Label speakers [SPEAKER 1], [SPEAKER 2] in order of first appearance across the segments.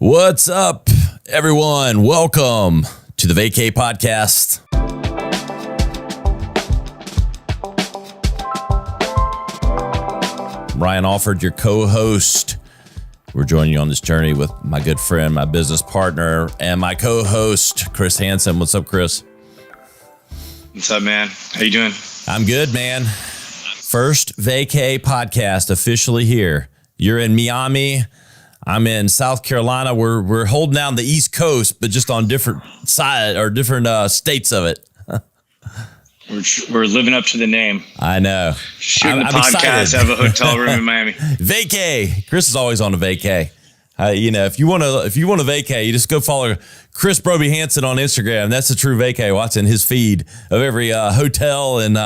[SPEAKER 1] What's up, everyone? Welcome to the VAYCAY Podcast. Ryan Alford, your co-host. We're joining you on this journey with my good friend, my business partner, and my co-host, Chris Hansen. What's up, Chris?
[SPEAKER 2] What's up, man? How you doing?
[SPEAKER 1] I'm good, man. First VAYCAY Podcast officially here. You're in Miami. I'm in South Carolina. We're holding down the East Coast, but just on different side or different states of it.
[SPEAKER 2] We're living up to the name.
[SPEAKER 1] I know.
[SPEAKER 2] Shooting the podcast, have a hotel room in Miami.
[SPEAKER 1] VAYCAY. Chris is always on a VAYCAY. If you want to vacay, you just go follow Chris Broby Hansen on Instagram. That's the true VAYCAY. Watching his feed of every hotel and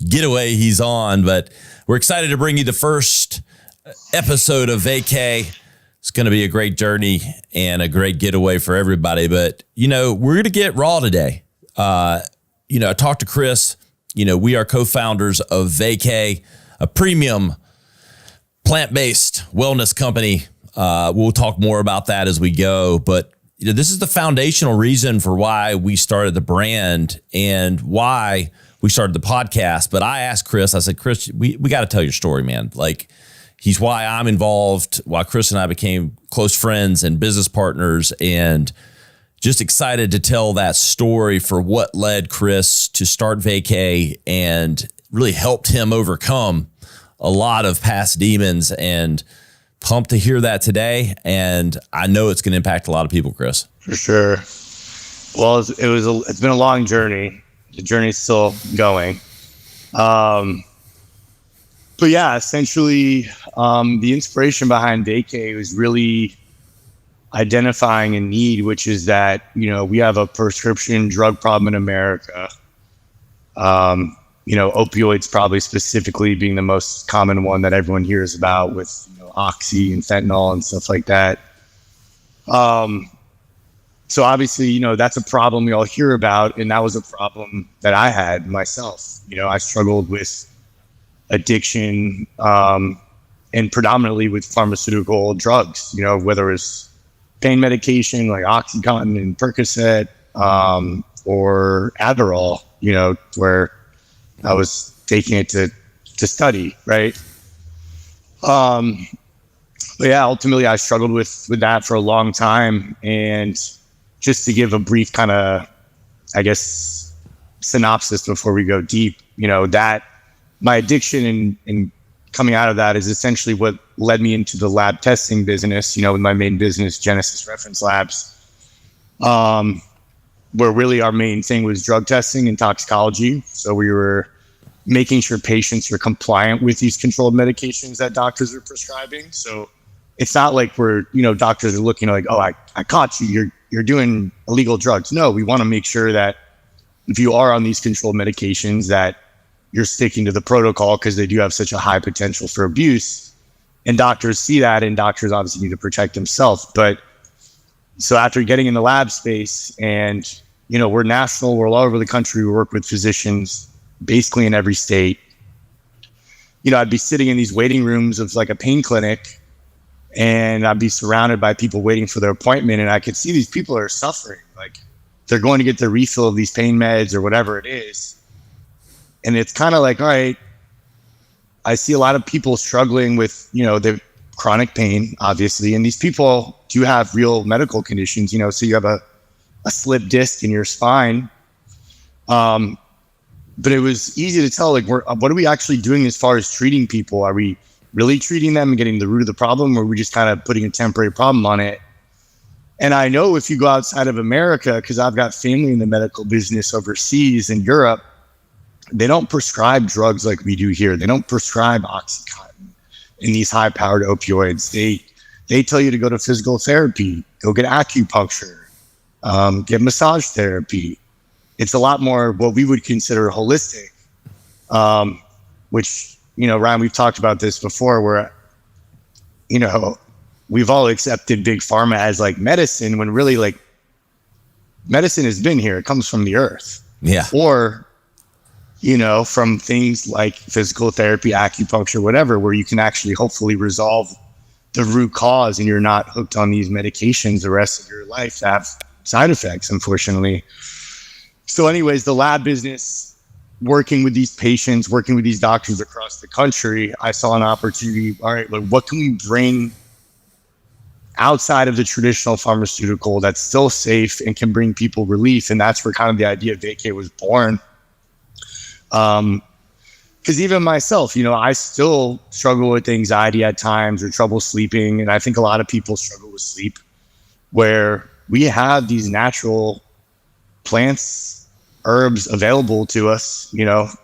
[SPEAKER 1] getaway he's on. But we're excited to bring you the first episode of VAYCAY. It's going to be a great journey and a great getaway for everybody. But, we're going to get raw today. I talked to Chris. We are co-founders of VAYCAY, a premium plant-based wellness company. We'll talk more about that as we go. But, this is the foundational reason for why we started the brand and why we started the podcast. But I asked Chris, I said, Chris, we got to tell your story, man. He's why I'm involved, why Chris and I became close friends and business partners, and just excited to tell that story for what led Chris to start VAYCAY and really helped him overcome a lot of past demons, and pumped to hear that today. And I know it's going to impact a lot of people, Chris.
[SPEAKER 3] For sure. Well, it's been a long journey. The journey's still going. But yeah, essentially, the inspiration behind VAYCAY was really identifying a need, which is that, we have a prescription drug problem in America. Opioids probably specifically being the most common one that everyone hears about with, oxy and fentanyl and stuff like that. So obviously, that's a problem we all hear about. And that was a problem that I had myself. I struggled with addiction, and predominantly with pharmaceutical drugs, whether it's pain medication like Oxycontin and Percocet, or Adderall, where I was taking it to study, right? But yeah, ultimately I struggled with that for a long time. And just to give a brief kind of, synopsis before we go deep, that my addiction and coming out of that is essentially what led me into the lab testing business, with my main business, Genesis Reference Labs, where really our main thing was drug testing and toxicology. So we were making sure patients are compliant with these controlled medications that doctors are prescribing. So it's not like we're, doctors are looking like, oh, I caught you, you're doing illegal drugs. No, we want to make sure that if you are on these controlled medications that you're sticking to the protocol, because they do have such a high potential for abuse. And doctors see that, and doctors obviously need to protect themselves. But so after getting in the lab space, and, we're national, we're all over the country, we work with physicians basically in every state. I'd be sitting in these waiting rooms of like a pain clinic, and I'd be surrounded by people waiting for their appointment. And I could see these people are suffering. Like they're going to get their refill of these pain meds or whatever it is. And it's kind of like, all right, I see a lot of people struggling with, the chronic pain, obviously. And these people do have real medical conditions, so you have a slipped disc in your spine. But it was easy to tell, like, what are we actually doing as far as treating people? Are we really treating them and getting the root of the problem, or are we just kind of putting a temporary problem on it? And I know if you go outside of America, because I've got family in the medical business overseas in Europe, they don't prescribe drugs like we do here. They don't prescribe Oxycontin and these high-powered opioids. They tell you to go to physical therapy, go get acupuncture, get massage therapy. It's a lot more what we would consider holistic, which, Ryan, we've talked about this before, where, we've all accepted big pharma as like medicine, when really like medicine has been here. It comes from the earth.
[SPEAKER 1] Yeah.
[SPEAKER 3] Or from things like physical therapy, acupuncture, whatever, where you can actually hopefully resolve the root cause and you're not hooked on these medications the rest of your life that have side effects, unfortunately. So anyways, the lab business, working with these patients, working with these doctors across the country, I saw an opportunity. All right, like, what can we bring outside of the traditional pharmaceutical that's still safe and can bring people relief? And that's where kind of the idea of VAYCAY was born. Because even myself, I still struggle with anxiety at times or trouble sleeping. And I think a lot of people struggle with sleep, where we have these natural plants, herbs available to us,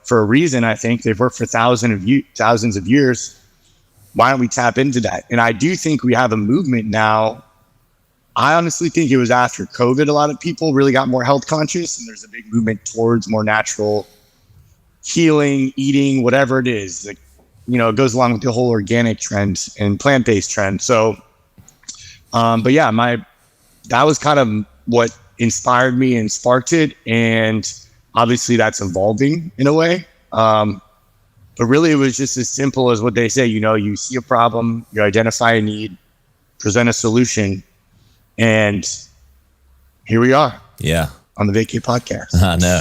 [SPEAKER 3] for a reason. I think they've worked for thousands of years. Why don't we tap into that? And I do think we have a movement now. I honestly think it was after COVID, a lot of people really got more health conscious, and there's a big movement towards more natural healing, eating, whatever it is. Like, it goes along with the whole organic trend and plant-based trend. So, but yeah, that was kind of what inspired me and sparked it. And obviously that's evolving in a way. But really it was just as simple as what they say, you see a problem, you identify a need, present a solution, and here we are.
[SPEAKER 1] Yeah.
[SPEAKER 3] On the VAYCAY Podcast.
[SPEAKER 1] I know.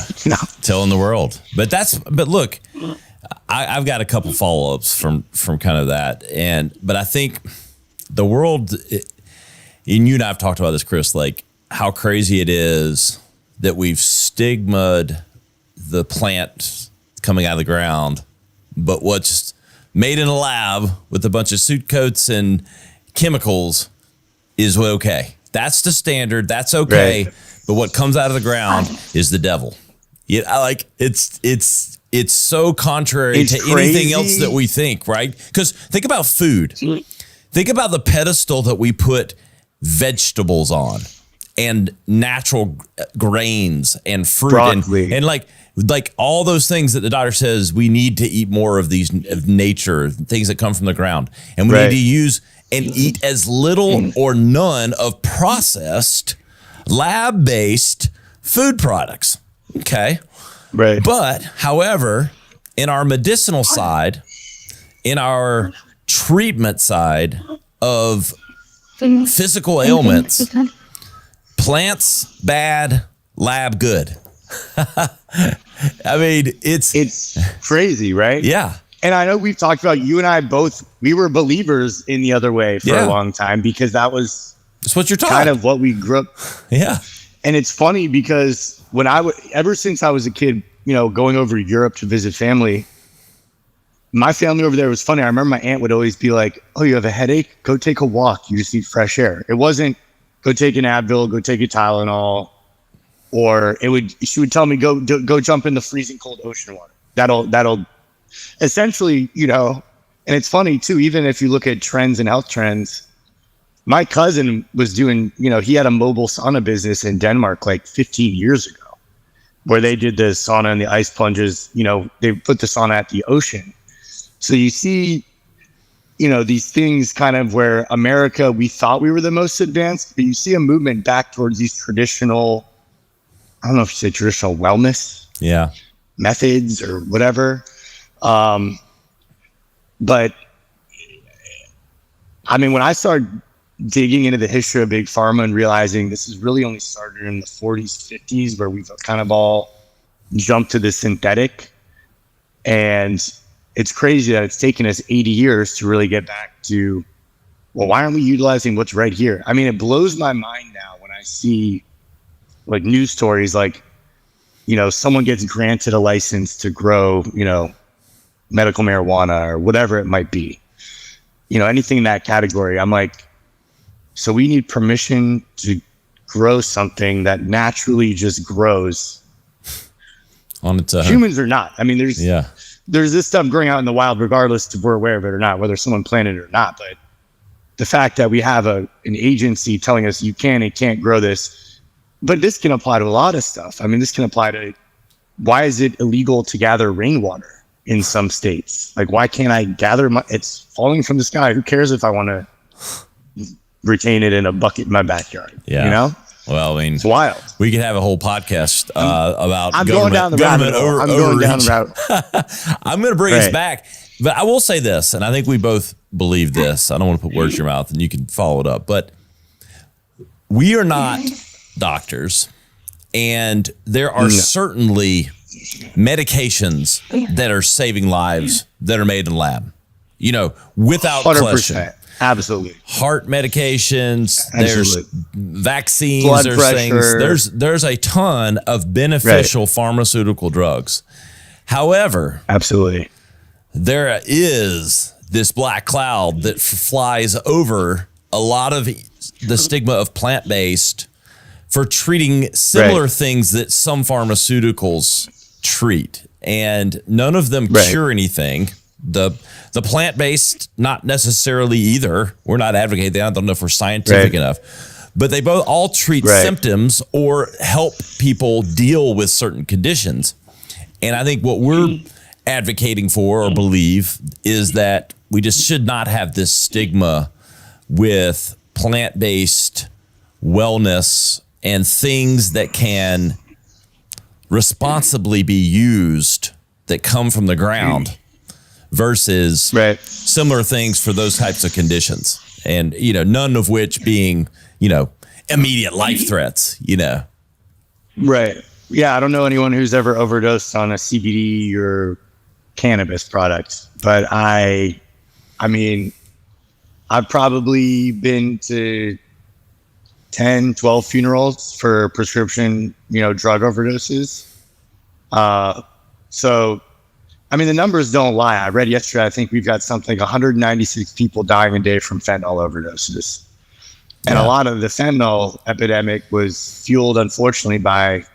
[SPEAKER 1] Telling the world. But look, I've got a couple follow-ups from kind of that. But I think the world, and you and I have talked about this, Chris, like how crazy it is that we've stigmatized the plant coming out of the ground, but what's made in a lab with a bunch of suit coats and chemicals is okay. That's the standard. That's okay. Right. But what comes out of the ground is the devil. It's so contrary to anything else that we think, right? Because think about food. Think about the pedestal that we put vegetables on, and natural grains and fruit,
[SPEAKER 3] broccoli,
[SPEAKER 1] and like all those things that the doctor says we need to eat more of these, of nature, things that come from the ground, and we need to use and eat as little or none of processed, lab-based food products. Okay.
[SPEAKER 3] Right.
[SPEAKER 1] But however, in our medicinal side, in our treatment side of physical ailments, plants bad, lab good. I mean, it's
[SPEAKER 3] crazy, right?
[SPEAKER 1] Yeah.
[SPEAKER 3] And I know we've talked about, you and I both, we were believers in the other way for a long time, because that's
[SPEAKER 1] what you're talking
[SPEAKER 3] kind of what we grew up.
[SPEAKER 1] Yeah.
[SPEAKER 3] And it's funny because ever since I was a kid, going over to Europe to visit family, my family over there was funny. I remember my aunt would always be like, "Oh, you have a headache? Go take a walk. You just need fresh air." It wasn't go take an Advil, go take a Tylenol, or she would tell me go jump in the freezing cold ocean water. That'll essentially, and it's funny too, even if you look at trends and health trends, my cousin was doing, he had a mobile sauna business in Denmark like 15 years ago, where they did the sauna and the ice plunges, they put the sauna at the ocean. So you see, these things kind of where America, we thought we were the most advanced, but you see a movement back towards these traditional, I don't know if you say traditional wellness methods or whatever. But I mean, when I started digging into the history of big pharma and realizing this is really only started in the 40s, 50s, where we've kind of all jumped to the synthetic. And it's crazy that it's taken us 80 years to really get back to, well, why aren't we utilizing what's right here? I mean, it blows my mind now when I see like news stories like, someone gets granted a license to grow, medical marijuana or whatever it might be, anything in that category. I'm like, so we need permission to grow something that naturally just grows
[SPEAKER 1] on its own.
[SPEAKER 3] Humans are not. I mean, there's this stuff growing out in the wild, regardless if we're aware of it or not, whether someone planted it or not. But the fact that we have an agency telling us you can and can't grow this, but this can apply to a lot of stuff. I mean, this can apply to, why is it illegal to gather rainwater in some states? Like, why can't I gather it's falling from the sky. Who cares if I want to retain it in a bucket in my backyard? Well, I mean, it's wild.
[SPEAKER 1] We could have a whole podcast about
[SPEAKER 3] I'm going down the rabbit hole. I'm going down the rabbit hole.
[SPEAKER 1] I'm going to bring us back, but I will say this, and I think we both believe this. I don't want to put words in your mouth, and you can follow it up. But we are not doctors, and there are certainly medications that are saving lives that are made in lab, without 100%. Question.
[SPEAKER 3] Absolutely.
[SPEAKER 1] Heart medications, there's vaccines,
[SPEAKER 3] blood
[SPEAKER 1] there's
[SPEAKER 3] pressure.
[SPEAKER 1] things, there's a ton of beneficial pharmaceutical drugs. However,
[SPEAKER 3] absolutely,
[SPEAKER 1] there is this black cloud that flies over a lot of the stigma of plant-based for treating similar things that some pharmaceuticals treat, and none of them cure anything. The plant-based, not necessarily either. We're not advocating that. I don't know if we're scientific enough, but they both all treat symptoms or help people deal with certain conditions. And I think what we're advocating for or believe is that we just should not have this stigma with plant-based wellness and things that can responsibly be used that come from the ground versus similar things for those types of conditions. And, none of which being, immediate life threats,
[SPEAKER 3] Right. Yeah. I don't know anyone who's ever overdosed on a CBD or cannabis product, but I mean, I've probably been to 10, 12 funerals for prescription, drug overdoses. So, I mean, the numbers don't lie. I read yesterday, I think we've got something 196 people dying a day from fentanyl overdoses. And a lot of the fentanyl epidemic was fueled, unfortunately, by,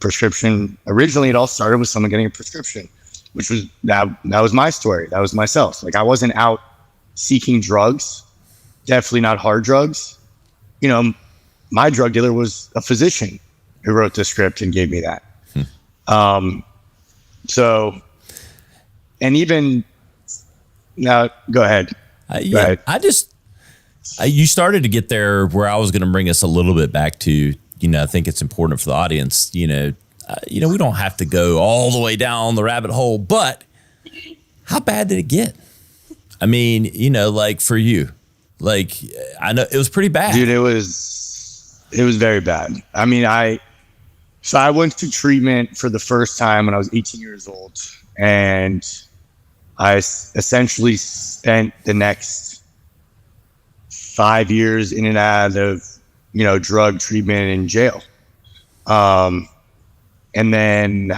[SPEAKER 3] prescription. Originally, it all started with someone getting a prescription, which was, that was my story. That was myself. Like, I wasn't out seeking drugs, definitely not hard drugs. My drug dealer was a physician who wrote the script and gave me that. So, and even now, go ahead. Go ahead.
[SPEAKER 1] You started to get there where I was going to bring us a little bit back to, I think it's important for the audience, we don't have to go all the way down the rabbit hole, but how bad did it get? I mean, like for you, like I know it was pretty bad.
[SPEAKER 3] Dude, it was very bad. I mean, So I went to treatment for the first time when I was 18 years old, and I essentially spent the next 5 years in and out of, drug treatment in jail. And then,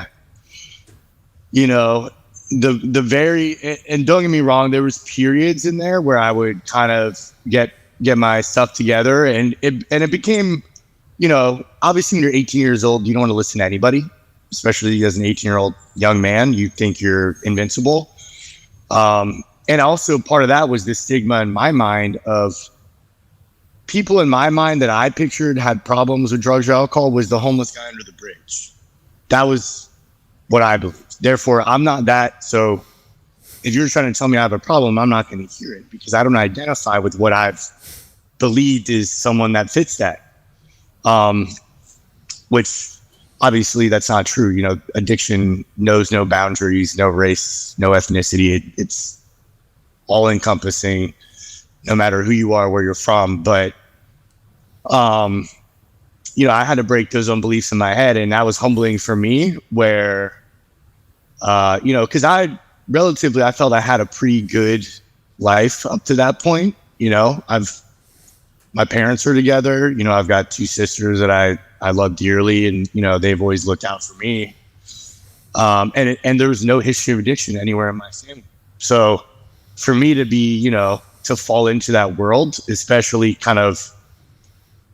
[SPEAKER 3] the very, and don't get me wrong, there was periods in there where I would kind of get my stuff together, and it became, obviously when you're 18 years old, you don't want to listen to anybody, especially as an 18-year-old young man. You think you're invincible. And also part of that was the stigma in my mind of people in my mind that I pictured had problems with drugs or alcohol was the homeless guy under the bridge. That was what I believed. Therefore, I'm not that. So if you're trying to tell me I have a problem, I'm not going to hear it because I don't identify with what I've believed is someone that fits that. Which obviously that's not true. Addiction knows no boundaries, no race, no ethnicity. It's all encompassing no matter who you are, where you're from. But, I had to break those own beliefs in my head, and that was humbling for me where, cause I felt I had a pretty good life up to that point. My parents are together. I've got two sisters that I love dearly, and they've always looked out for me. And there was no history of addiction anywhere in my family. So for me to be, to fall into that world, especially kind of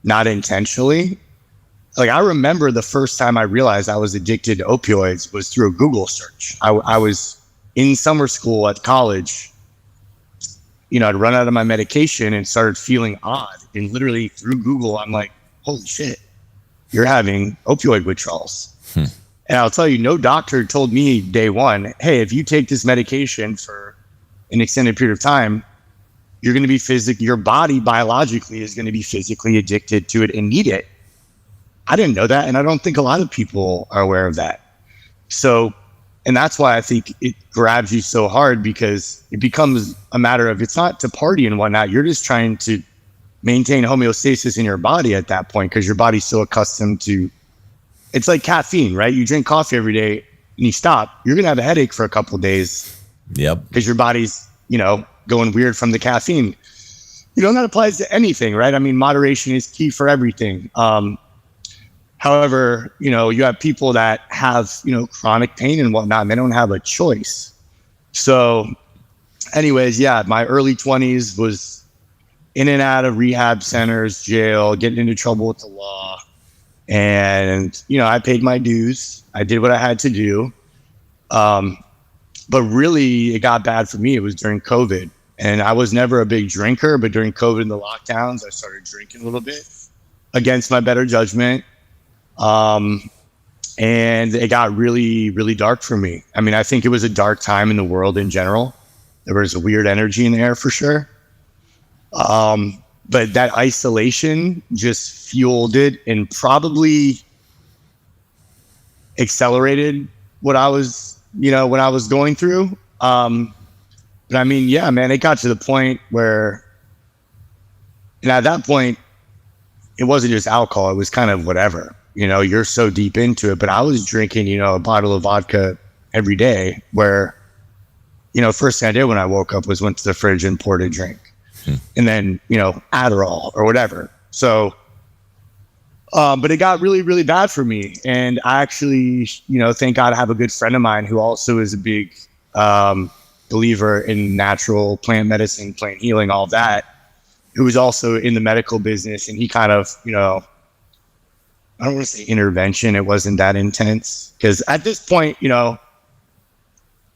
[SPEAKER 3] not intentionally, like I remember the first time I realized I was addicted to opioids was through a Google search. I was in summer school at college. I'd run out of my medication and started feeling odd. And literally through Google, I'm like, holy shit, you're having opioid withdrawals. And I'll tell you, no doctor told me day one, hey, if you take this medication for an extended period of time, you're going to be your body biologically is going to be physically addicted to it and need it. I didn't know that. And I don't think a lot of people are aware of that. So And that's why I think it grabs you so hard, because it becomes a matter of, it's not to party and whatnot. You're just trying to maintain homeostasis in your body at that point, because your body's so accustomed to, it's like caffeine, right? You drink coffee every day and you stop, you're going to have a headache for a couple of days.
[SPEAKER 1] Yep.
[SPEAKER 3] Because your body's, going weird from the caffeine. That applies to anything, right? I mean, moderation is key for everything. However, you have people that have, chronic pain and whatnot, and they don't have a choice. So anyways, yeah, my early 20s was in and out of rehab centers, jail, getting into trouble with the law. And, I paid my dues. I did what I had to do. But really, it got bad for me. It was during COVID. And I was never a big drinker, but during COVID and the lockdowns, I started drinking a little bit against my better judgment. And it got really, really dark for me. I mean, I think it was a dark time in the world in general. There was a weird energy in the air for sure. But that isolation just fueled it and probably accelerated what I was, when I was going through. But I mean, yeah, man, it got to the point where, and at that point, it wasn't just alcohol. It was kind of whatever, you're so deep into it. But I was drinking, a bottle of vodka every day, where, first thing I did when I woke up was went to the fridge and poured a drink. And then, Adderall or whatever. So, but it got really, really bad for me. And I actually, thank God I have a good friend of mine who also is a big believer in natural plant medicine, plant healing, all that, who was also in the medical business. And he kind of, I don't want to say intervention. It wasn't that intense, because at this point,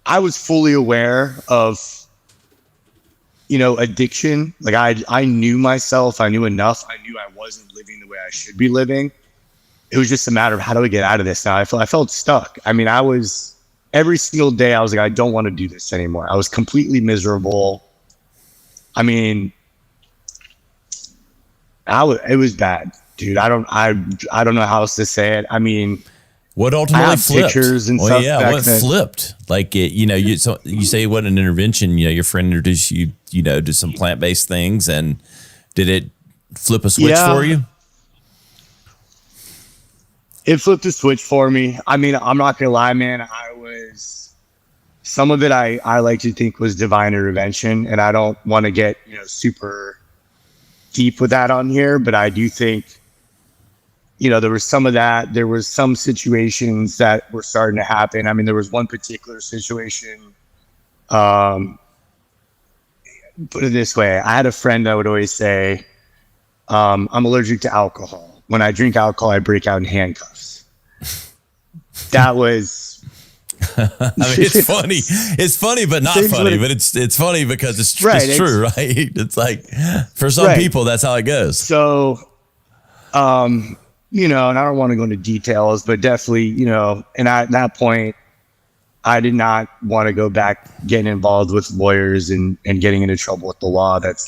[SPEAKER 3] I was fully aware of, addiction. Like I knew myself. I knew enough. I knew I wasn't living the way I should be living. It was just a matter of, how do I get out of this now? I felt stuck. I mean, every single day I was like, I don't want to do this anymore. I was completely miserable. I mean, it was bad, dude. I don't know how else to say it. I mean,
[SPEAKER 1] what ultimately flipped?
[SPEAKER 3] Pictures and stuff.
[SPEAKER 1] Yeah, what flipped? Like you say it wasn't an intervention. Your friend introduced you, to some plant-based things, and did it flip a switch for you?
[SPEAKER 3] It flipped a switch for me. I mean, I'm not gonna lie, man. Some of it I like to think was divine intervention, and I don't want to get super deep with that on here, but I do think, there was some of that. There was some situations that were starting to happen. I mean, there was one particular situation. Put it this way. I had a friend that would always say, I'm allergic to alcohol. When I drink alcohol, I break out in handcuffs. That was...
[SPEAKER 1] I mean, it's funny. It's funny, but not funny. But it's funny because it's true, right? It's like, for some people, that's how it goes.
[SPEAKER 3] So, and I don't want to go into details, but definitely, and at that point, I did not want to go back getting involved with lawyers and getting into trouble with the law. That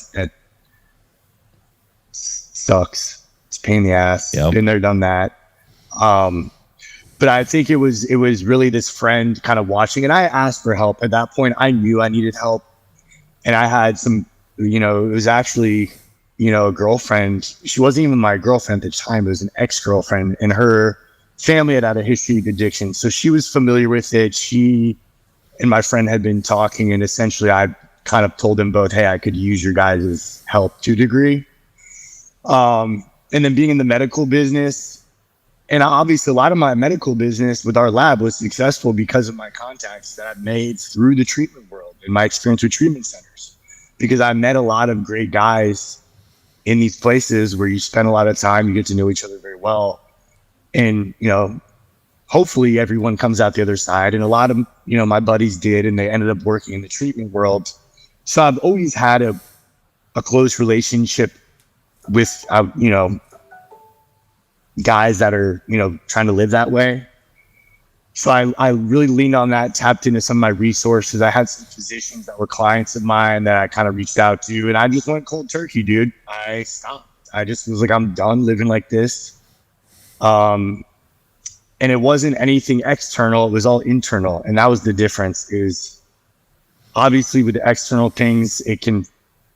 [SPEAKER 3] sucks. It's a pain in the ass.
[SPEAKER 1] Yep.
[SPEAKER 3] Been there, done that. But I think it was really this friend kind of watching, and I asked for help. At that point, I knew I needed help, and I had some, it was actually, a girlfriend. She wasn't even my girlfriend at the time. It was an ex-girlfriend, and her family had a history of addiction. So she was familiar with it. She and my friend had been talking, and essentially I kind of told them both, hey, I could use your guys' help to a degree. And then being in the medical business, and obviously a lot of my medical business with our lab was successful because of my contacts that I've made through the treatment world and my experience with treatment centers, because I met a lot of great guys in these places where you spend a lot of time, you get to know each other very well. And, hopefully everyone comes out the other side. And a lot of, my buddies did, and they ended up working in the treatment world. So I've always had a close relationship with, guys that are, trying to live that way. So I really leaned on that, tapped into some of my resources. I had some physicians that were clients of mine that I kind of reached out to, and I just went cold turkey, dude. I stopped. I just was like, I'm done living like this. And And it wasn't anything external. It was all internal. And that was the difference. Is obviously with the external things, it can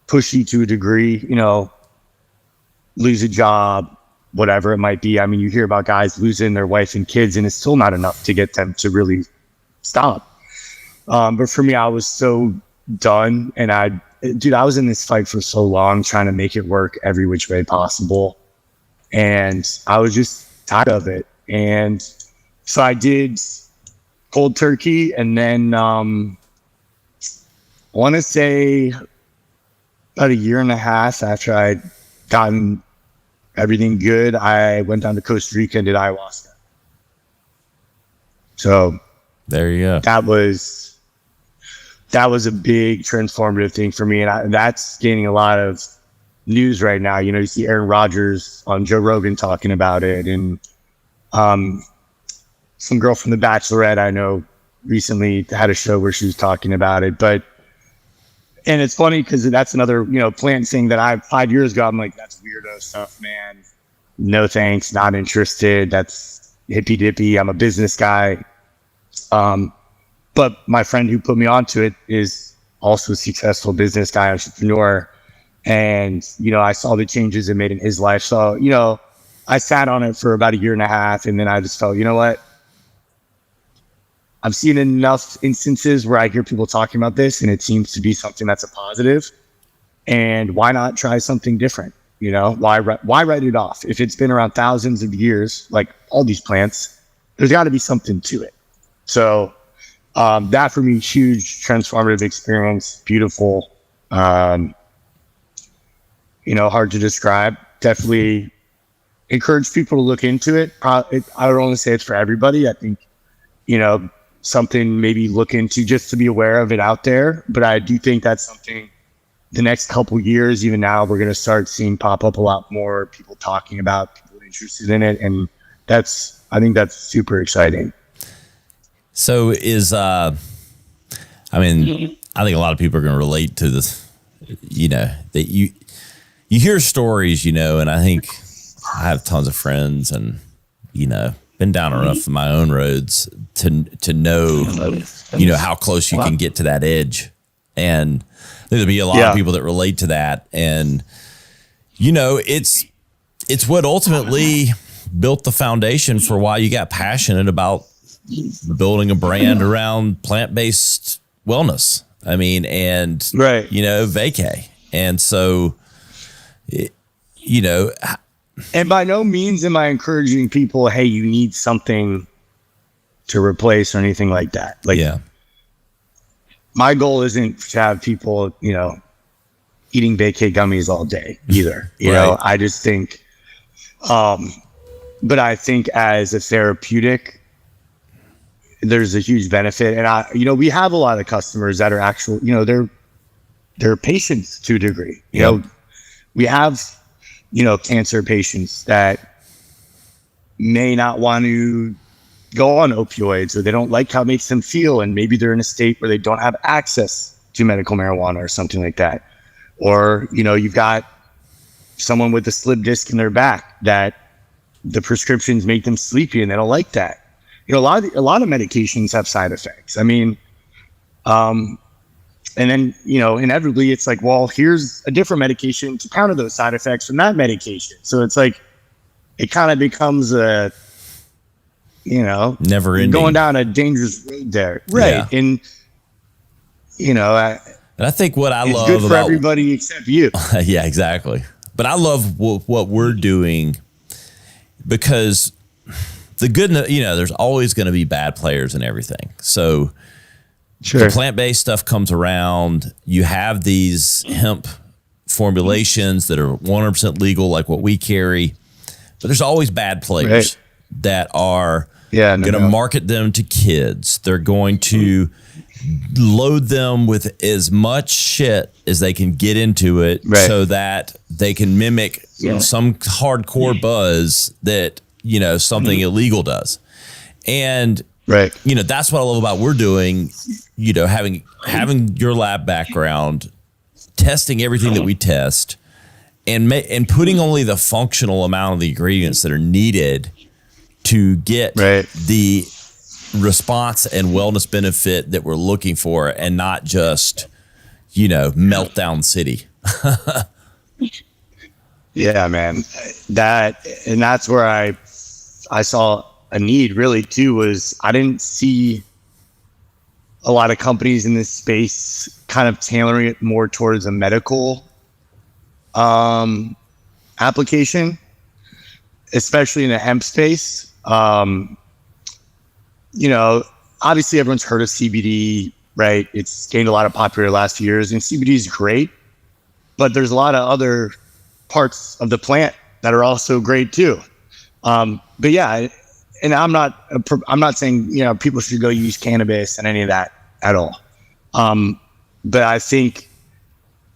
[SPEAKER 3] push you to a degree, you know, lose a job, whatever it might be. I mean, you hear about guys losing their wife and kids, and it's still not enough to get them to really stop. But for me, I was so done. And I was in this fight for so long, trying to make it work every which way possible. And I was just tired of it. And so I did cold turkey, and then I want to say about a year and a half after I'd gotten everything good, I went down to Costa Rica and did ayahuasca. So
[SPEAKER 1] there you go.
[SPEAKER 3] That was a big transformative thing for me, and that's gaining a lot of news right now. You know, you see Aaron Rodgers on Joe Rogan talking about it, and some girl from The Bachelorette I know recently had a show where she was talking about it. And it's funny because that's another, you know, plant thing that 5 years ago, I'm like, that's weirdo stuff, man. No thanks, not interested. That's hippy dippy. I'm a business guy. But my friend who put me onto it is also a successful business guy, entrepreneur. And, you know, I saw the changes it made in his life. So, you know, I sat on it for about a year and a half, and then I just felt, you know what? I've seen enough instances where I hear people talking about this, and it seems to be something that's a positive. And why not try something different? You know, why write it off? If it's been around thousands of years, like all these plants, there's got to be something to it. So that for me, huge transformative experience, beautiful. You know, hard to describe. Definitely encourage people to look into it. I don't want to say it's for everybody. I think, you know, something maybe look into just to be aware of it out there. But I do think that's something the next couple years, even now, we're going to start seeing pop up a lot more, people talking about, people interested in it. And I think that's super exciting.
[SPEAKER 1] So I think a lot of people are going to relate to this, you know, that you hear stories, you know, and I think I have tons of friends and, you know, been down enough of my own roads to know, you know, how close you can get to that edge. And there'll be a lot of people that relate to that. And, you know, it's what ultimately built the foundation for why you got passionate about building a brand around plant-based wellness. I mean, and, you know, Vaycay. And so, you know,
[SPEAKER 3] and by no means am I encouraging people, hey, you need something to replace or anything like that. Like, my goal isn't to have people, you know, eating Vaycay gummies all day either. You know, I just think, but I think as a therapeutic, there's a huge benefit. And you know, we have a lot of customers that are actual, you know, they're patients to a degree. You know, we have, you know, cancer patients that may not want to go on opioids, or they don't like how it makes them feel. And maybe they're in a state where they don't have access to medical marijuana or something like that. Or, you know, you've got someone with a slip disc in their back that the prescriptions make them sleepy and they don't like that. You know, a lot of medications have side effects. I mean, and then, you know, inevitably it's like, well, here's a different medication to counter those side effects from that medication. So it's like, it kind of becomes a, you know,
[SPEAKER 1] never ending,
[SPEAKER 3] going down a dangerous road there. Right. Yeah. And, you know,
[SPEAKER 1] and I think what I love
[SPEAKER 3] good for everybody except you.
[SPEAKER 1] Yeah, exactly. But I love what we're doing, because the good, you know, there's always going to be bad players in everything. So the plant-based stuff comes around. You have these hemp formulations that are 100% legal, like what we carry. But there's always bad players that are going to market them to kids. They're going to load them with as much shit as they can get into it so that they can mimic some hardcore buzz that, you know, something illegal does. And, you know, that's what I love about we're doing, you know, having your lab background, testing everything that we test, and putting only the functional amount of the ingredients that are needed to get the response and wellness benefit that we're looking for, and not just, meltdown city.
[SPEAKER 3] Yeah, man. That's where I saw a need really too, was I didn't see a lot of companies in this space kind of tailoring it more towards a medical application, especially in the hemp space. Obviously everyone's heard of CBD, right? It's gained a lot of popularity the last few years, and CBD is great, but there's a lot of other parts of the plant that are also great too. But yeah, and I'm not saying, people should go use cannabis and any of that at all. But I think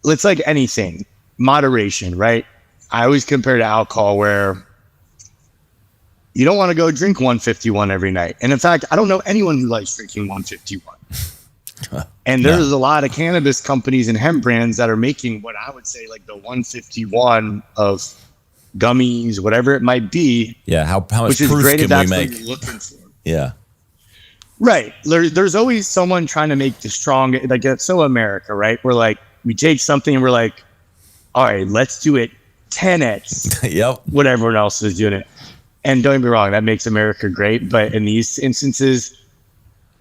[SPEAKER 3] it's like anything, moderation, right? I always compare to alcohol, where you don't want to go drink 151 every night. And in fact, I don't know anyone who likes drinking 151. And there's a lot of cannabis companies and hemp brands that are making what I would say like the 151 of gummies, whatever it might be.
[SPEAKER 1] Yeah, how much
[SPEAKER 3] which is
[SPEAKER 1] proof
[SPEAKER 3] great if
[SPEAKER 1] can we
[SPEAKER 3] that's
[SPEAKER 1] make?
[SPEAKER 3] what you're looking for.
[SPEAKER 1] Yeah.
[SPEAKER 3] Right. There's always someone trying to make the strong, like that's so America, right? We're like, we take something and we're like, all right, let's do it 10x.
[SPEAKER 1] Yep.
[SPEAKER 3] What everyone else is doing it. And don't get me wrong, that makes America great. But in these instances,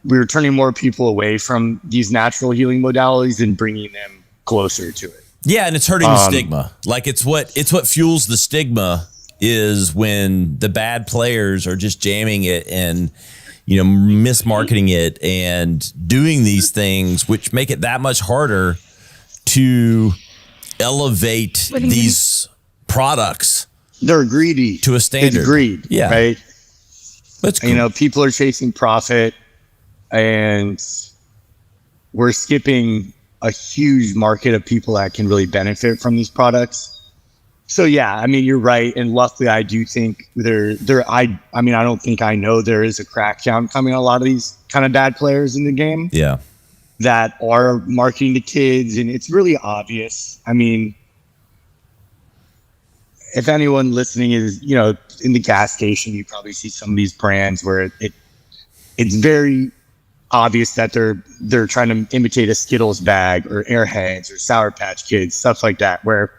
[SPEAKER 3] we're turning more people away from these natural healing modalities and bringing them closer to it.
[SPEAKER 1] Yeah, and it's hurting the stigma. Like it's what fuels the stigma, is when the bad players are just jamming it and mismarketing it and doing these things, which make it that much harder to elevate these products.
[SPEAKER 3] They're greedy
[SPEAKER 1] to a standard.
[SPEAKER 3] It's greed,
[SPEAKER 1] yeah,
[SPEAKER 3] right?
[SPEAKER 1] That's cool.
[SPEAKER 3] People are chasing profit, and we're skipping a huge market of people that can really benefit from these products. So yeah, you're right. And luckily I do think I don't think I know there is a crackdown coming on a lot of these kind of bad players in the game.
[SPEAKER 1] Yeah.
[SPEAKER 3] That are marketing to kids, and it's really obvious. If anyone listening is, in the gas station, you probably see some of these brands where it's very obvious that they're trying to imitate a Skittles bag or Airheads or Sour Patch Kids, stuff like that, where,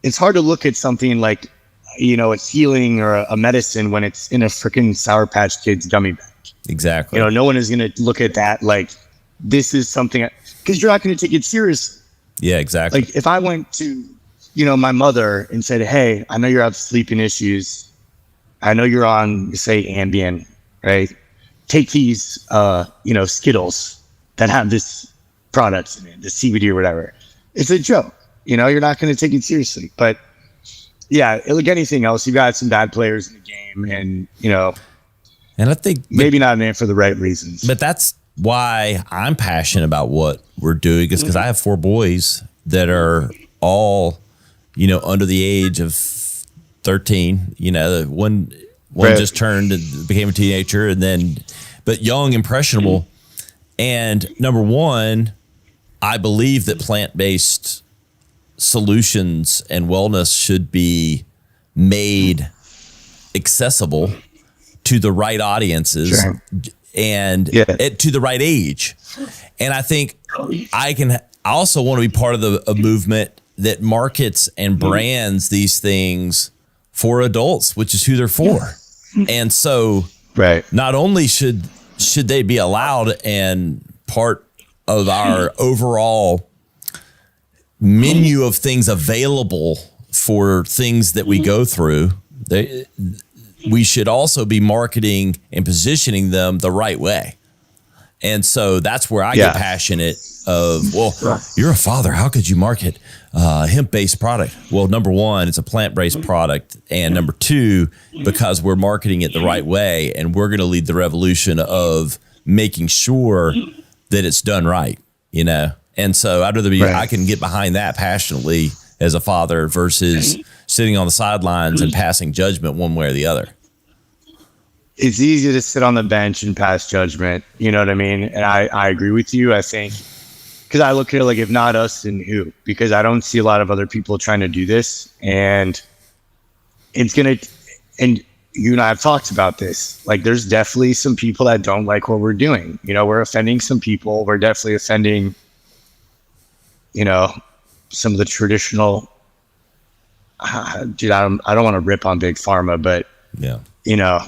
[SPEAKER 3] it's hard to look at something like, it's healing or a medicine when it's in a freaking Sour Patch Kids gummy bag.
[SPEAKER 1] Exactly.
[SPEAKER 3] No one is going to look at that like this is something, because you're not going to take it seriously.
[SPEAKER 1] Yeah, exactly.
[SPEAKER 3] Like if I went to, my mother and said, hey, I know you have sleeping issues. I know you're on, say, Ambien, right? Take these, Skittles that have this product in it, the CBD or whatever. It's a joke. You're not going to take it seriously. But yeah, like anything else, you got some bad players in the game, and
[SPEAKER 1] and I think
[SPEAKER 3] maybe not in it for the right reasons.
[SPEAKER 1] But that's why I'm passionate about what we're doing, is because I have 4 boys that are all, under the age of 13. One just turned and became a teenager, but young, impressionable. And number one, I believe that plant-based solutions and wellness should be made accessible to the right audiences, and to the right age. And I think I also want to be part of a movement that markets and brands these things for adults, which is who they're for. And so not only should they be allowed and part of our overall menu of things available for things that we go through, we should also be marketing and positioning them the right way. And so that's where I get passionate of, you're a father. How could you market hemp-based product? Well, number one, it's a plant-based product. And number two, because we're marketing it the right way, and we're going to lead the revolution of making sure that it's done right, And so I'd rather I can get behind that passionately as a father versus sitting on the sidelines and passing judgment one way or the other.
[SPEAKER 3] It's easy to sit on the bench and pass judgment. You know what I mean? And I agree with you. I think, because I look at it like, if not us, then who? Because I don't see a lot of other people trying to do this. And it's going to, and you and I have talked about this. Like, there's definitely some people that don't like what we're doing. You know, we're offending some people. We're definitely offending, you know, some of the traditional. Dude, I don't want to rip on big pharma, but
[SPEAKER 1] yeah,
[SPEAKER 3] you know,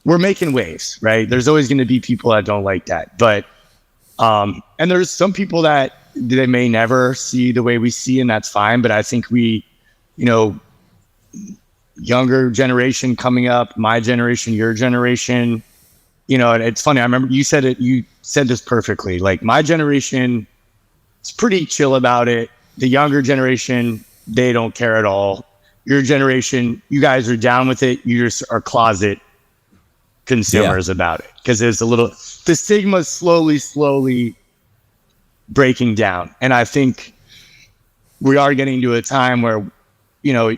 [SPEAKER 3] we're making waves, right? There's always going to be people that don't like that, but and there's some people that they may never see the way we see, and that's fine. But I think we, you know, younger generation coming up, my generation, your generation, you know, and it's funny. I remember you said this perfectly. Like, my generation is pretty chill about it. The younger generation, they don't care at all. Your generation, you guys are down with it. You just are closet consumers about it, because there's the stigma is slowly breaking down. And I think we are getting to a time where, you know,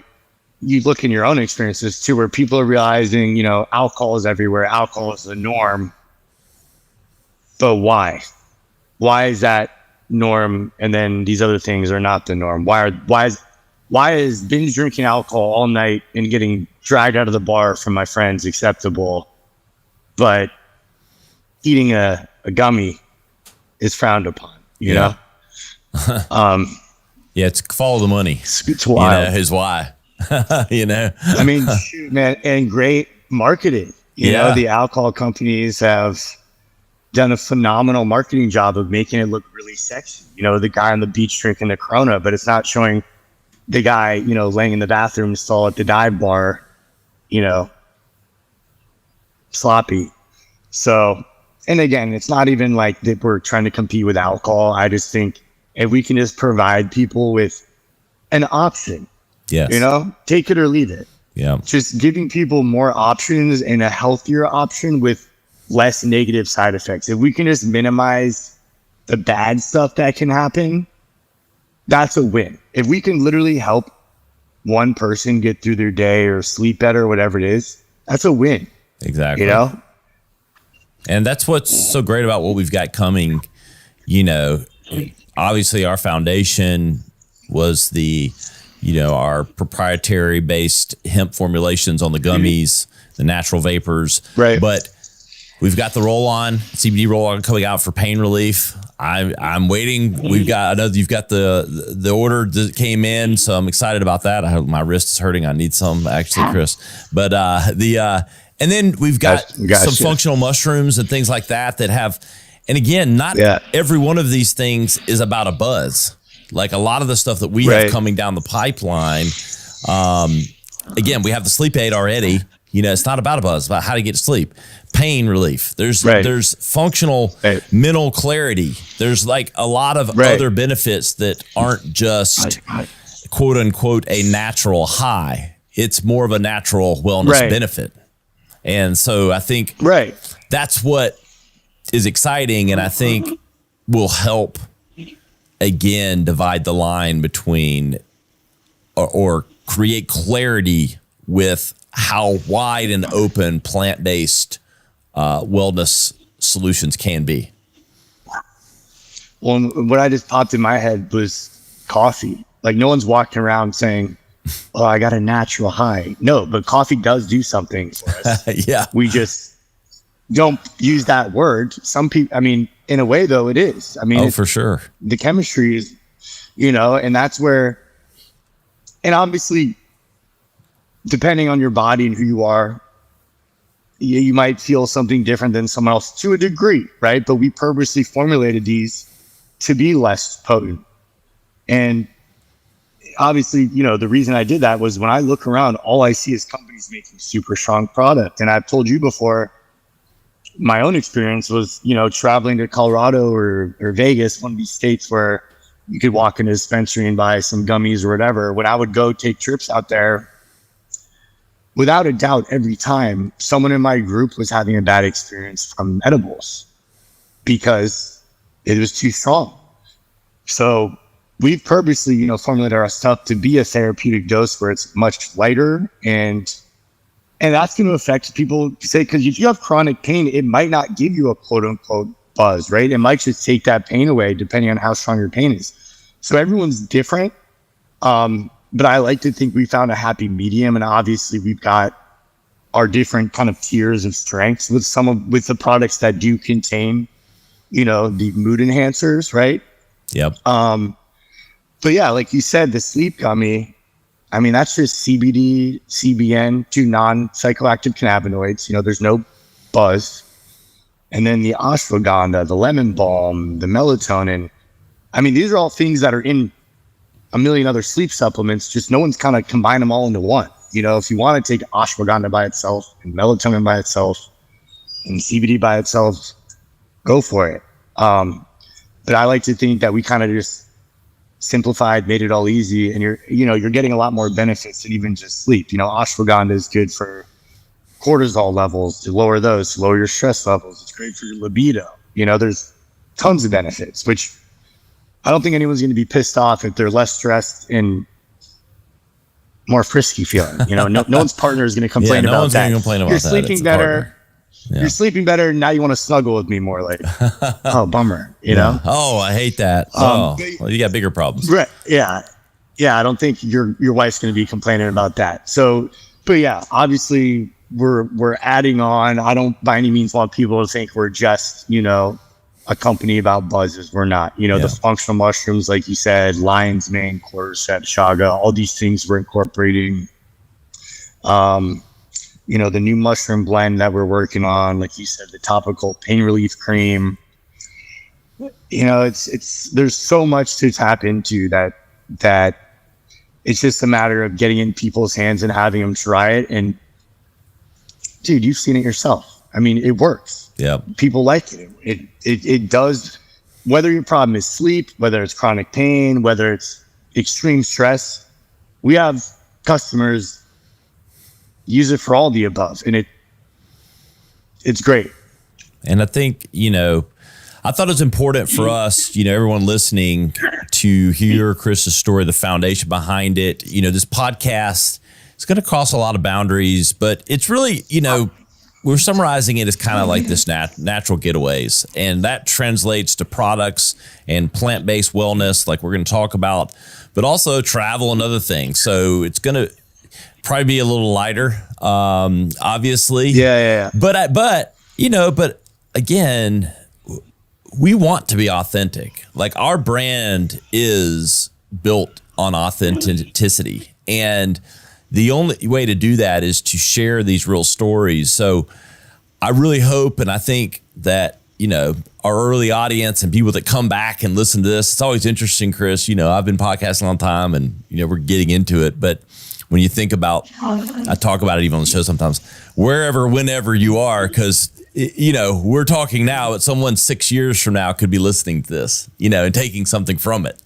[SPEAKER 3] you look in your own experiences too, where people are realizing, you know, alcohol is everywhere. Alcohol is the norm. But why? Why is that norm, and then these other things are not the norm? Why is binge drinking alcohol all night and getting dragged out of the bar from my friends acceptable, but eating a gummy is frowned upon, you know?
[SPEAKER 1] Yeah, it's follow the money.
[SPEAKER 3] It's wild.
[SPEAKER 1] You know, is why. You know,
[SPEAKER 3] I mean, shoot, man, and great marketing. You know, the alcohol companies have done a phenomenal marketing job of making it look really sexy. You know, the guy on the beach drinking the Corona, but it's not showing the guy, you know, laying in the bathroom stall at the dive bar, you know, sloppy. So, and again, it's not even like that we're trying to compete with alcohol. I just think if we can just provide people with an option, you know, take it or leave it.
[SPEAKER 1] Yeah.
[SPEAKER 3] Just giving people more options and a healthier option with less negative side effects. If we can just minimize the bad stuff that can happen, that's a win. If we can literally help one person get through their day or sleep better or whatever it is, that's a win.
[SPEAKER 1] Exactly.
[SPEAKER 3] You know?
[SPEAKER 1] And that's what's so great about what we've got coming. You know, obviously our foundation was our proprietary based hemp formulations on the gummies, the natural vapors.
[SPEAKER 3] Right.
[SPEAKER 1] But we've got the roll-on, CBD roll-on coming out for pain relief. I'm waiting. I know you've got the order that came in, so I'm excited about that. My wrist is hurting. I need some actually, Chris. But and then we've got some functional mushrooms and things like that have, and again, not every one of these things is about a buzz. Like a lot of the stuff that we have coming down the pipeline. Again, we have the sleep aid already. You know, it's not about a buzz, it's about how to get to sleep. Pain relief. There's functional mental clarity. There's like a lot of other benefits that aren't just quote unquote a natural high. It's more of a natural wellness benefit. And so I think that's what is exciting, and I think will help again divide the line between or create clarity with how wide and open plant-based wellness solutions can be.
[SPEAKER 3] Well, what I just popped in my head was coffee. Like, no one's walking around saying, "Oh, I got a natural high." No, but coffee does do something for us. We just don't use that word. Some people, I mean, in a way though, it is. I mean,
[SPEAKER 1] for sure.
[SPEAKER 3] The chemistry is, you know, and that's where, and obviously, depending on your body and who you are, you might feel something different than someone else to a degree, right? But we purposely formulated these to be less potent. And obviously, you know, the reason I did that was when I look around, all I see is companies making super strong product. And I've told you before, my own experience was, you know, traveling to Colorado or Vegas, one of these states where you could walk in a dispensary and buy some gummies or whatever. When I would go take trips out there, without a doubt, every time someone in my group was having a bad experience from edibles because it was too strong. So we've purposely, you know, formulated our stuff to be a therapeutic dose where it's much lighter, and that's going to affect people. Say, because if you have chronic pain, it might not give you a quote unquote buzz, right? It might just take that pain away depending on how strong your pain is. So everyone's different. but I like to think we found a happy medium, and obviously we've got our different kind of tiers of strengths with with the products that do contain, the mood enhancers, right?
[SPEAKER 1] Yep.
[SPEAKER 3] But yeah, like you said, the sleep gummy, I mean, that's just CBD, CBN, 2 non-psychoactive cannabinoids. There's no buzz. And then the ashwagandha, the lemon balm, the melatonin. I mean, these are all things that are in a million other sleep supplements, just no one's kind of combined them all into one. If you want to take ashwagandha by itself and melatonin by itself and CBD by itself, go for it. But I like to think that we kind of just simplified, made it all easy, and you're getting a lot more benefits than even just sleep. Ashwagandha is good for cortisol levels, to lower those, to lower your stress levels. It's great for your libido. There's tons of benefits, which I don't think anyone's going to be pissed off if they're less stressed and more frisky feeling. No one's partner is going to complain
[SPEAKER 1] no
[SPEAKER 3] about
[SPEAKER 1] one's
[SPEAKER 3] that.
[SPEAKER 1] Gonna complain about
[SPEAKER 3] you're
[SPEAKER 1] that.
[SPEAKER 3] sleeping better. Yeah. You're sleeping better. Now you want to snuggle with me more. Like, oh, bummer. You know?
[SPEAKER 1] Oh, I hate that. Well, you got bigger problems.
[SPEAKER 3] Right. Yeah. Yeah. I don't think your wife's going to be complaining about that. So, but yeah, obviously we're adding on. I don't by any means want people to think we're just, a company about buzzes. We're not. The functional mushrooms, like you said, lion's mane, cordyceps, chaga, all these things we're incorporating. The new mushroom blend that we're working on, like you said, the topical pain relief cream. It's there's so much to tap into that it's just a matter of getting in people's hands and having them try it. And dude, you've seen it yourself. I mean, it works.
[SPEAKER 1] Yeah.
[SPEAKER 3] People like it. It does, whether your problem is sleep, whether it's chronic pain, whether it's extreme stress. We have customers use it for all the above, and it's great.
[SPEAKER 1] And I think, I thought it was important for us, everyone listening, to hear Chris's story, the foundation behind it. This podcast is going to cross a lot of boundaries, but it's really, we're summarizing it as kind of like this natural getaways, and that translates to products and plant-based wellness, like we're going to talk about, but also travel and other things. So it's going to probably be a little lighter, obviously.
[SPEAKER 3] Yeah.
[SPEAKER 1] But again, we want to be authentic. Like, our brand is built on authenticity, and the only way to do that is to share these real stories. So I really hope, and I think that, our early audience and people that come back and listen to this, it's always interesting, Chris. I've been podcasting a long time, and, we're getting into it. But when you think about, I talk about it even on the show sometimes, wherever, whenever you are, because, we're talking now, but someone 6 years from now could be listening to this, and taking something from it,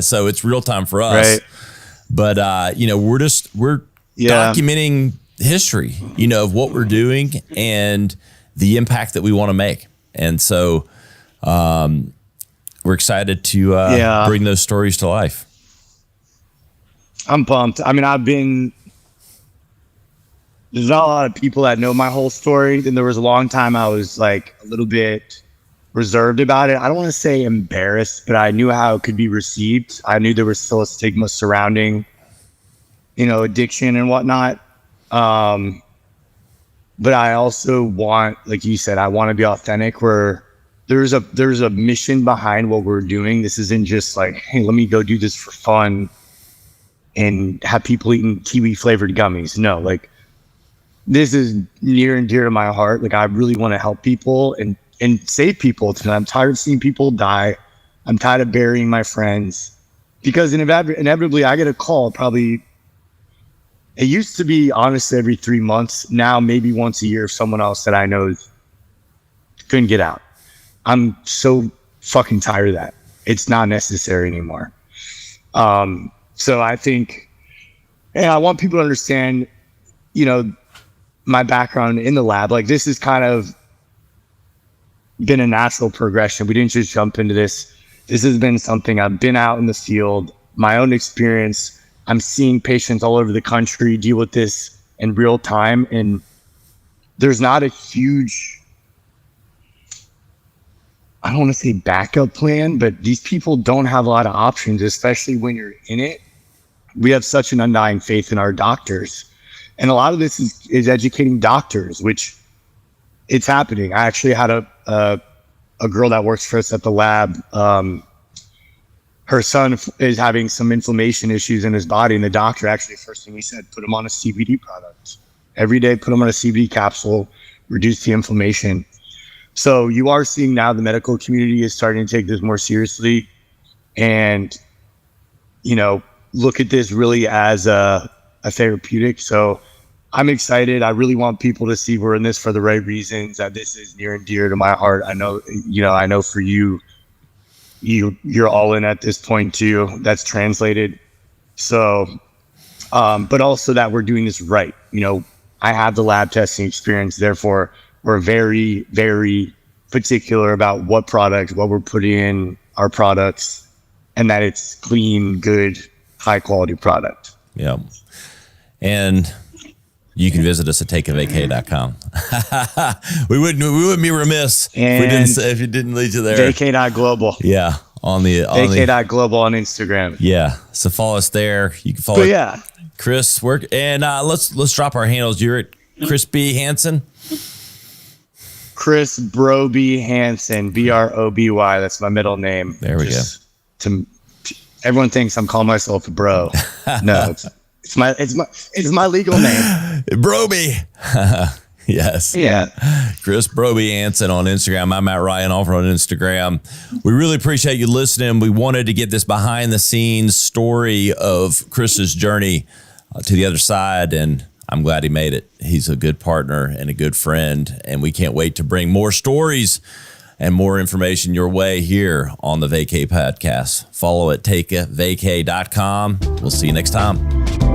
[SPEAKER 1] so it's real time for us. Right. But, we're documenting history, of what we're doing and the impact that we want to make. And so we're excited to bring those stories to life.
[SPEAKER 3] I'm pumped. I mean, there's not a lot of people that know my whole story. And there was a long time I was like a little bit reserved about it. I don't want to say embarrassed, but I knew how it could be received. I knew there was still a stigma surrounding, addiction and whatnot. But I also want, like you said, I want to be authentic, where there's a mission behind what we're doing. This isn't just like, hey, let me go do this for fun and have people eating kiwi flavored gummies. No, like, this is near and dear to my heart. Like, I really want to help people and save people. I'm tired of seeing people die. I'm tired of burying my friends, because inevitably I get a call. Probably, it used to be honestly every 3 months. Now maybe once a year, if someone else that I know couldn't get out. I'm so fucking tired of that. It's not necessary anymore. So I think, I want people to understand, my background in the lab. Like, this has kind of been a natural progression. We didn't just jump into this. This has been something I've been out in the field, my own experience. I'm seeing patients all over the country deal with this in real time. And there's not a huge, I don't want to say backup plan, but these people don't have a lot of options, especially when you're in it. we have such an undying faith in our doctors. And a lot of this is educating doctors, which it's happening. I actually had a girl that works for us at the lab. Her son is having some inflammation issues in his body, and the doctor actually, first thing he said, put him on a CBD product. Every day, put him on a CBD capsule, reduce the inflammation. So you are seeing now the medical community is starting to take this more seriously and, look at this really as a therapeutic. So I'm excited. I really want people to see we're in this for the right reasons, that this is near and dear to my heart. I know for you're all in at this point too. That's translated. So, but also that we're doing this right. I have the lab testing experience. Therefore, we're very, very particular about what we're putting in our products, and that it's clean, good, high quality product.
[SPEAKER 1] Yeah. And you can visit us at takeavacay.com. we wouldn't be remiss if you didn't lead you there.
[SPEAKER 3] Vaycay.global.
[SPEAKER 1] Yeah.
[SPEAKER 3] Vaycay.global on Instagram.
[SPEAKER 1] Yeah. So follow us there. You can follow Chris work. And let's drop our handles. You're at Chris B. Hansen.
[SPEAKER 3] Chris Broby Hansen, Broby. That's my middle name.
[SPEAKER 1] There we go.
[SPEAKER 3] Everyone thinks I'm calling myself a bro. No, it's my legal name.
[SPEAKER 1] Broby. Yes.
[SPEAKER 3] Yeah.
[SPEAKER 1] Chris Broby Hansen on Instagram. I'm Matt Ryan over on Instagram. We really appreciate you listening. We wanted to get this behind the scenes story of Chris's journey to the other side, and I'm glad he made it. He's a good partner and a good friend, and we can't wait to bring more stories and more information your way here on the VAYCAY Podcast. Follow at takeavacay.com. We'll see you next time.